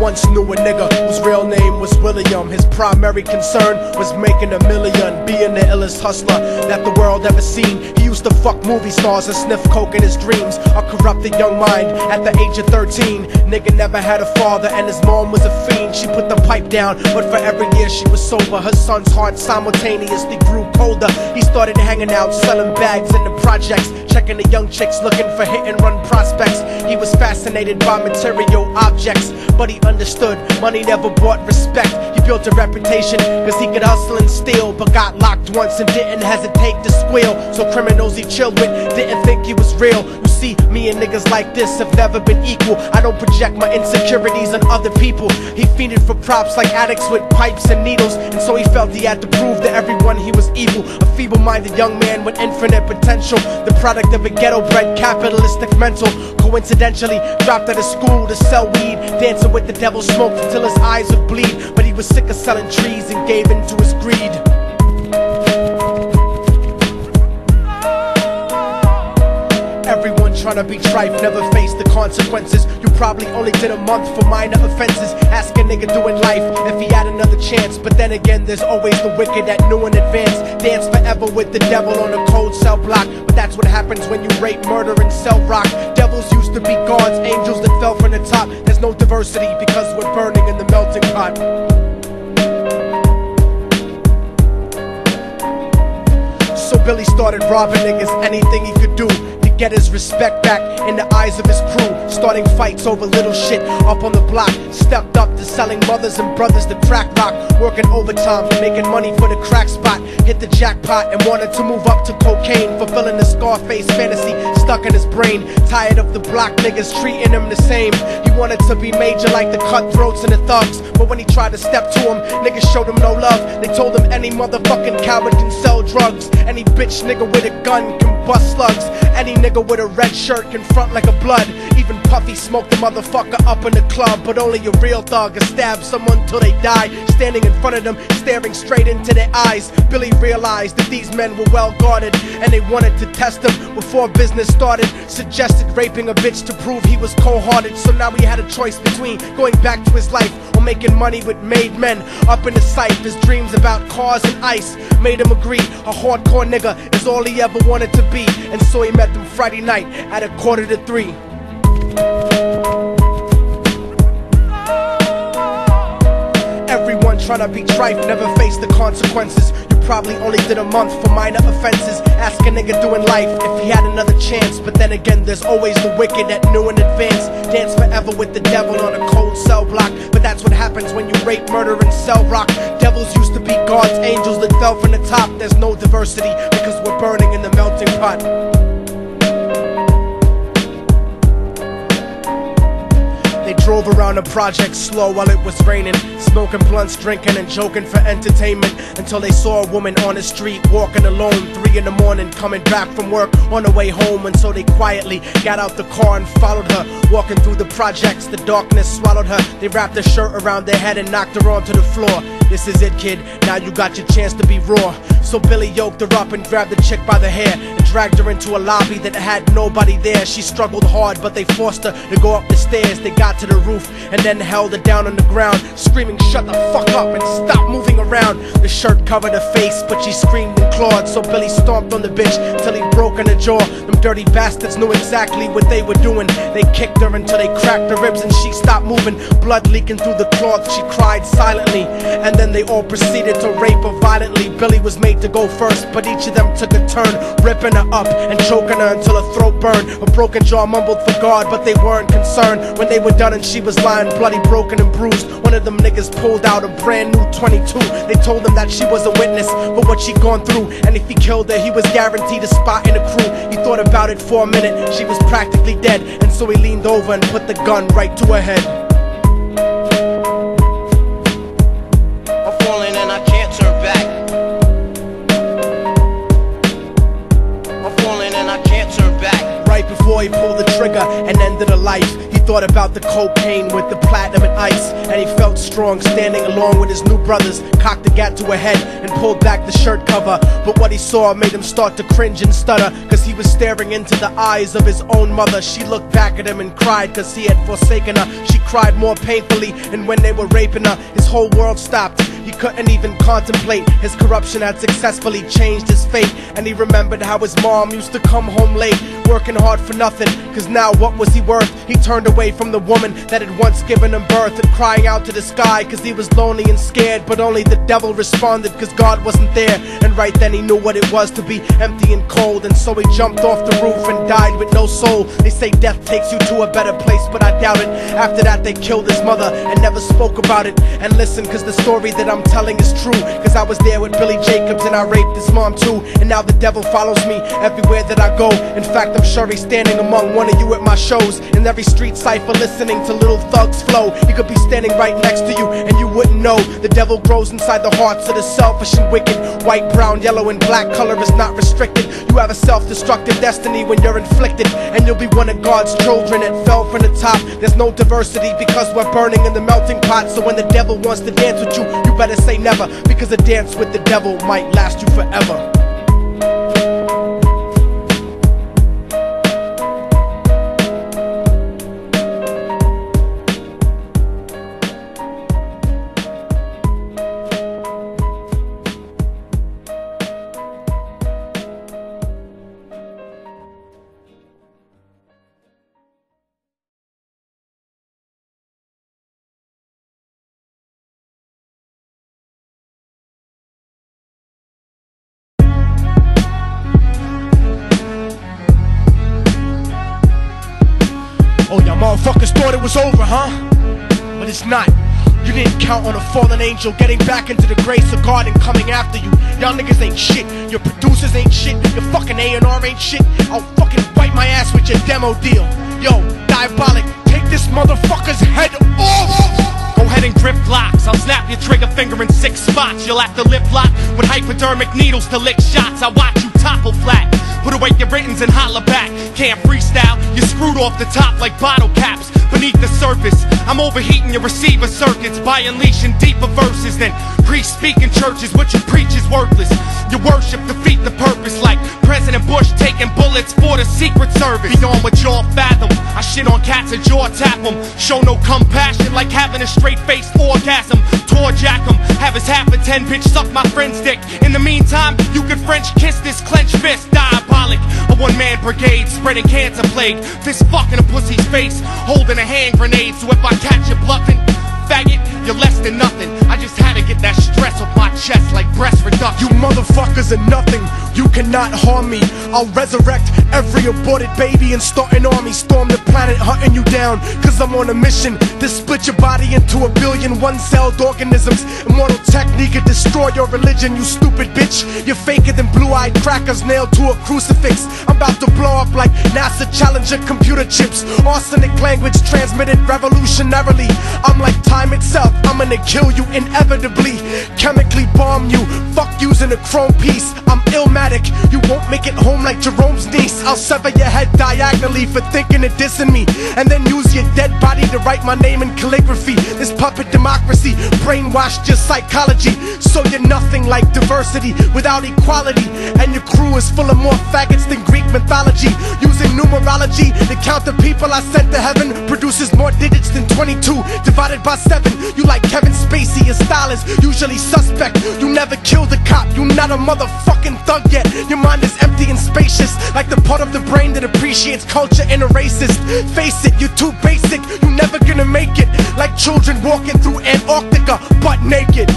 once knew a nigga whose real name was William. His primary concern was making $1 million, being the illest hustler that the world ever seen. He used to fuck movie stars and sniff coke in his dreams. A corrupted young mind at the age of 13. Nigga never had a father and his mom was a fiend. She put the pipe down, but for every year she was sober, her son's heart simultaneously grew colder. He started hanging out, selling bags in the projects, checking the young chicks looking for hit and run prospects. He was fascinated by material objects, but he understood money never bought respect. He built a reputation cause he could hustle and steal, but got locked once and didn't hesitate to squeal. So criminals he chilled with didn't think he was real. You see, me and niggas like this have never been equal. I don't project my insecurities on other people. He fiended for props like addicts with pipes and needles, and so he felt he had to prove to everyone he was evil. A feeble-minded young man with infinite potential, the product of a ghetto-bred capitalistic mental. Coincidentally dropped out of school to sell weed, dancing with the devil, smoked until his eyes would bleed. But he was sick of selling trees and gave in to his greed. Everyone trying to be trife never faced the consequences. You probably only did a month for minor offenses. Ask a nigga doing life if he had another chance. But then again, there's always the wicked that knew in advance. Dance forever with the devil on a cold cell block. But that's what happens when you rape, murder, and sell rock. Devils used to be gods, angels that fell from the top. There's no diversity because we're burning in the melting pot. So Billy started robbing niggas, anything he could do to get his respect back in the eyes of his crew. Starting fights over little shit up on the block. Stepped up to selling mothers and brothers to crack rock. Working overtime, making money for the crack spot. Hit the jackpot and wanted to move up to cocaine, fulfilling the Scarface fantasy stuck in his brain. Tired of the block niggas treating him the same. He wanted to be major like the cutthroats and the thugs, but when he tried to step to him, niggas showed him no love. They told him any motherfucking coward can sell drugs. Any bitch nigga with a gun can bust slugs. Any nigga with a red shirt can front like a blood. Even Puffy smoked the motherfucker up in the club. But only a real thug can stab someone till they die. Standing in front of them, staring straight into their eyes, Billy realized that these men were well guarded, and they wanted to test him before business started. Suggested raping a bitch to prove he was cold-hearted. So now he had a choice between going back to his life or making money with made men. Up in the sight, his dreams about cars and ice made him agree a hardcore nigga is all he ever wanted to be. And so he met them Friday night at 2:45. Everyone trying to be trife never faced the consequences. You probably only did a month for minor offenses. Ask a nigga doing life if he had another chance. But then again, there's always the wicked that knew in advance. Dance forever with the devil on a cold cell block. But that's what happens when you rape, murder, and sell rock. Devils used to be gods, angels that fell from the top. There's no diversity because we're burning in the melting pot. They drove around the project slow while it was raining, smoking blunts, drinking and joking for entertainment, until they saw a woman on the street walking alone, 3 in the morning, coming back from work on the way home. And so they quietly got out the car and followed her. Walking through the projects, the darkness swallowed her. They wrapped her shirt around their head and knocked her onto the floor. This is it, kid, now you got your chance to be raw. So Billy yoked her up and grabbed the chick by the hair and dragged her into a lobby that had nobody there. She struggled hard, but they forced her to go up the stairs. They got to the roof and then held her down on the ground, screaming, "Shut the fuck up and stop moving around." The shirt covered her face, but she screamed and clawed. So Billy stomped on the bitch till he broke in her jaw. Them dirty bastards knew exactly what they were doing. They kicked her until they cracked her ribs and she stopped moving. Blood leaking through the cloth, she cried silently. And then they all proceeded to rape her violently. Billy was made to go first, but each of them took a turn, ripping her up and choking her until her throat burned. Her broken jaw mumbled for God, but they weren't concerned. When they were done and she was lying bloody, broken and bruised, one of them niggas pulled out a brand new 22. They told him that she was a witness for what she'd gone through, and if he killed her, he was guaranteed a spot in the crew. He thought about it for a minute, she was practically dead, and so he leaned over and put the gun right to her head. I'm falling and I can't turn back. I'm falling and I can't turn back. Right before he pulled the trigger and ended her life, he thought about the cocaine with the platinum and ice, and he felt strong standing along with his new brothers. Cocked the gat to her head and pulled back the shirt cover, but what he saw made him start to cringe and stutter, cause he was staring into the eyes of his own mother. She looked back at him and cried cause he had forsaken her. She cried more painfully, and when they were raping her, his whole world stopped. He couldn't even contemplate. His corruption had successfully changed his fate, and he remembered how his mom used to come home late, working hard for nothing, cause now what was he worth? He turned away from the woman that had once given him birth, and crying out to the sky cause he was lonely and scared, but only the devil responded cause God wasn't there. And right then he knew what it was to be empty and cold, and so he jumped off the roof and died with no soul. They say death takes you to a better place, but I doubt it. After that they killed his mother and never spoke about it. And listen, cause the story that I'm telling is true, cause I was there with Billy Jacobs and I raped his mom too. And now the devil follows me everywhere that I go. In fact, I'm sure he's standing among one of you at my shows, in every street cipher listening to Little Thug's flow. He could be standing right next to you and you wouldn't know. The devil grows inside the hearts of the selfish and wicked. White, brown, yellow and black color is not restricted. You have a self-destructive destiny when you're inflicted, and you'll be one of God's children that fell from the top. There's no diversity because we're burning in the melting pot. So when the devil wants to dance with you, you better say never, because a dance with the devil might last you forever. Oh, y'all motherfuckers thought it was over, huh? But it's not. You didn't count on a fallen angel getting back into the grace of God and coming after you. Y'all niggas ain't shit. Your producers ain't shit. Your fucking A&R ain't shit. I'll fucking wipe my ass with your demo deal. Yo, Diabolic, take this motherfucker's head off! Go ahead and grip blocks. I'll snap your trigger finger in 6 spots. You'll have to lip lock with hypodermic needles to lick shots. I watch you topple flat. Put away your writtens and holler back. Can't freestyle, you're screwed off the top like bottle caps. Beneath the surface, I'm overheating your receiver circuits by unleashing deeper verses than priests speak in churches. What you preach is worthless. Your worship defeat the purpose, like President Bush taking bullets for the Secret Service. Beyond what y'all fathom, I shit on cats and jaw tap them. Show no compassion like having a straight-faced orgasm. Tour jack them, have his half a 10 bitch suck my friend's dick. In the meantime, you can French kiss this clenched fist. Diabolic, a one-man brigade spreading cancer plague. Fist fucking a pussy's face, holding a hand grenade. So if I catch you bluffing, faggot, you're less than nothing. I just had to get that stress off my chest like breast reduction. You motherfuckers are nothing. You cannot harm me. I'll resurrect every aborted baby and start an army. Storm the planet hunting you down, cause I'm on a mission to split your body into a billion one-celled organisms. Immortal technique could destroy your religion, you stupid bitch. You're faker than blue-eyed crackers nailed to a crucifix. I'm about to blow up like NASA Challenger computer chips. Arsenic language transmitted revolutionarily. I'm like time itself, I'm gonna kill you inevitably. Chemically bomb you, fuck using a chrome piece. I'm Illmatic, you won't make it home like Jerome's niece. I'll sever your head diagonally for thinking of dissing me, and then use your dead body to write my name in calligraphy. This puppet democracy brainwashed your psychology, so you're nothing like diversity without equality. And your crew is full of more faggots than Greek mythology. Using numerology to count the people I sent to heaven produces more digits than 22 divided by 7. You like Kevin Spacey, your style is usually suspect. You never killed a cop, you not a motherfucking thug yet. Your mind is empty and spacious, like the part of the brain that appreciates culture and a racist. Face it, you're too basic, you're never gonna make it. Like children walking through Antarctica butt naked.